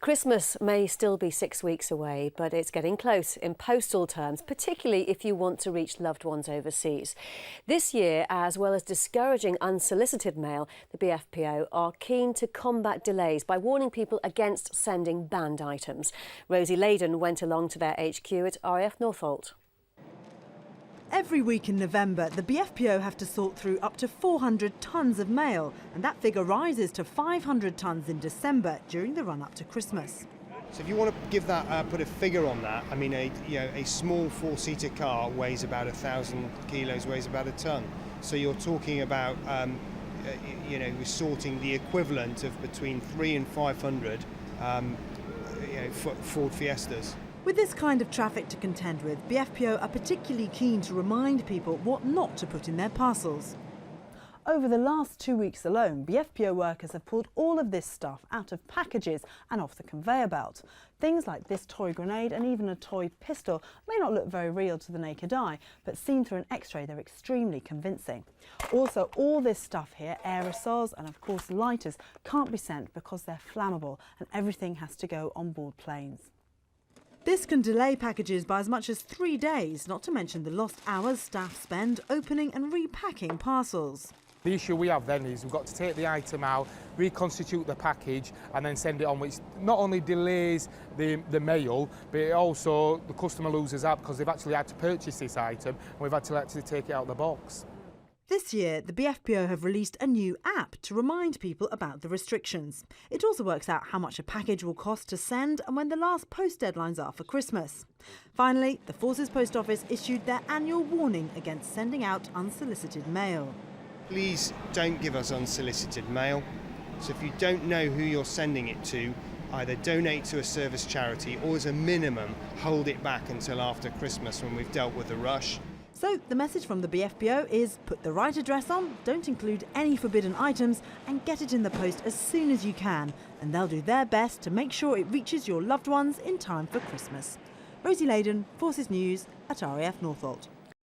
Christmas may still be 6 weeks away, but it's getting close in postal terms, particularly if you want to reach loved ones overseas. This year, as well as discouraging unsolicited mail, the BFPO are keen to combat delays by warning people against sending banned items. Rosie Leyden went along to their HQ at RAF Northolt. Every week in November, the BFPO have to sort through up to 400 tonnes of mail, and that figure rises to 500 tonnes in December during the run-up to Christmas. So if you want to give that, put a figure on that, I mean, a small four-seater car weighs about 1,000 kilos, weighs about a tonne. So you're talking about, we're sorting the equivalent of between 300 and 500 Ford Fiestas. With this kind of traffic to contend with, BFPO are particularly keen to remind people what not to put in their parcels. Over the last 2 weeks alone, BFPO workers have pulled all of this stuff out of packages and off the conveyor belt. Things like this toy grenade and even a toy pistol may not look very real to the naked eye, but seen through an X-ray they're extremely convincing. Also, all this stuff here, aerosols and of course lighters, can't be sent because they're flammable and everything has to go on board planes. This can delay packages by as much as 3 days, not to mention the lost hours staff spend opening and repacking parcels. The issue we have then is we've got to take the item out, reconstitute the package and then send it on, which not only delays the mail, but it also the customer loses out because they've actually had to purchase this item and we've had to actually take it out of the box. This year, the BFPO have released a new app to remind people about the restrictions. It also works out how much a package will cost to send and when the last post deadlines are for Christmas. Finally, the Forces Post Office issued their annual warning against sending out unsolicited mail. Please don't give us unsolicited mail. So if you don't know who you're sending it to, either donate to a service charity or as a minimum, hold it back until after Christmas when we've dealt with the rush. So the message from the BFPO is put the right address on, don't include any forbidden items and get it in the post as soon as you can. And they'll do their best to make sure it reaches your loved ones in time for Christmas. Rosie Leyden, Forces News at RAF Northolt.